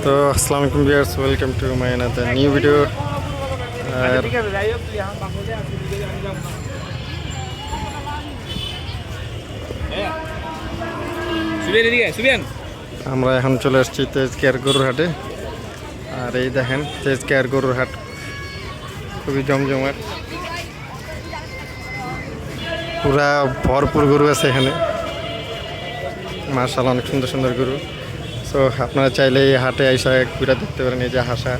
তো আসসালামু আলাইকুম viewers, welcome to my another new video. আর আমরা এখন চলে আসছি তেজগাঁর গরুর হাটে। আর এই দেখেন তেজগাঁর গরুর হাট খুবই জমজমাট, পুরা ভরপুর গরু আছে এখানে। মাশাআল্লাহ, অনেক সুন্দর সুন্দর গরু। সো আপনারা চাইলে এই হাটে আইসা ঘুরে দেখতে পারেন। এই যে হাসা,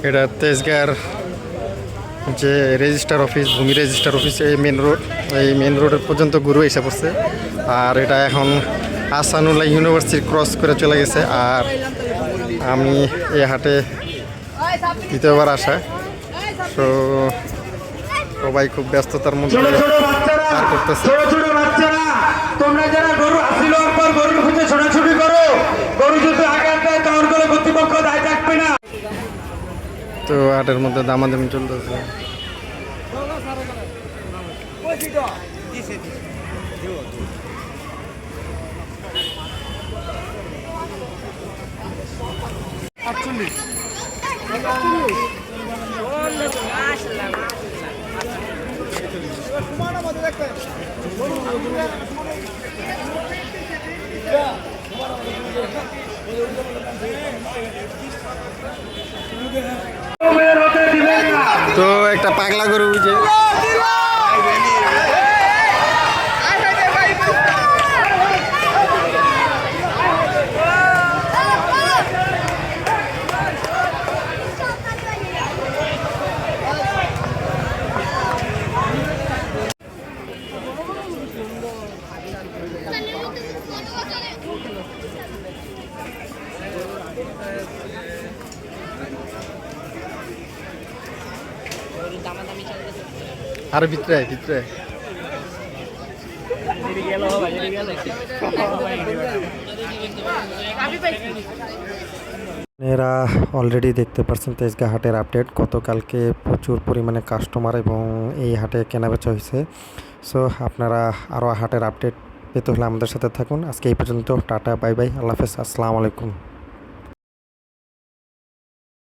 এটা তেজগাঁর যে রেজিস্টার অফিস, ভূমি রেজিস্টার অফিস, এই মেন রোড, এই মেন রোডের পর্যন্ত গরু এসে পড়ছে। আর এটা এখন আহসানুল্লাহ ইউনিভার্সিটি ক্রস করে চলে গেছে। আর আমি এই হাটে দ্বিতীয়বার আসা। তো সবাই খুব ব্যস্ততার মধ্যে পার করতেছে। তোমরা যারা গরু হাসিল পর গরুর খুঁজে ছোটাছুটি করো, গরু যদি আঘাত দেয় তখন কোনো কর্তৃপক্ষ দায় থাকবে না। তো হাটের মধ্যে দামাদামি চলতেছে। তো একটা পাগলা গরু যে আর ভিতরে ভিতরে এরা অলরেডি দেখতে পাচ্ছেন তেজগাঁ হাটের আপডেট। গতকালকে প্রচুর পরিমাণে কাস্টমার এবং এই হাটে কেনাবেচা হয়েছে। সো আপনারা আরও হাটের আপডেট পেতে হলে আমাদের সাথে থাকুন। আজকে এই পর্যন্ত, টাটা, বাই বাই, আল্লাহ হাফেজ, আসসালামু আলাইকুম।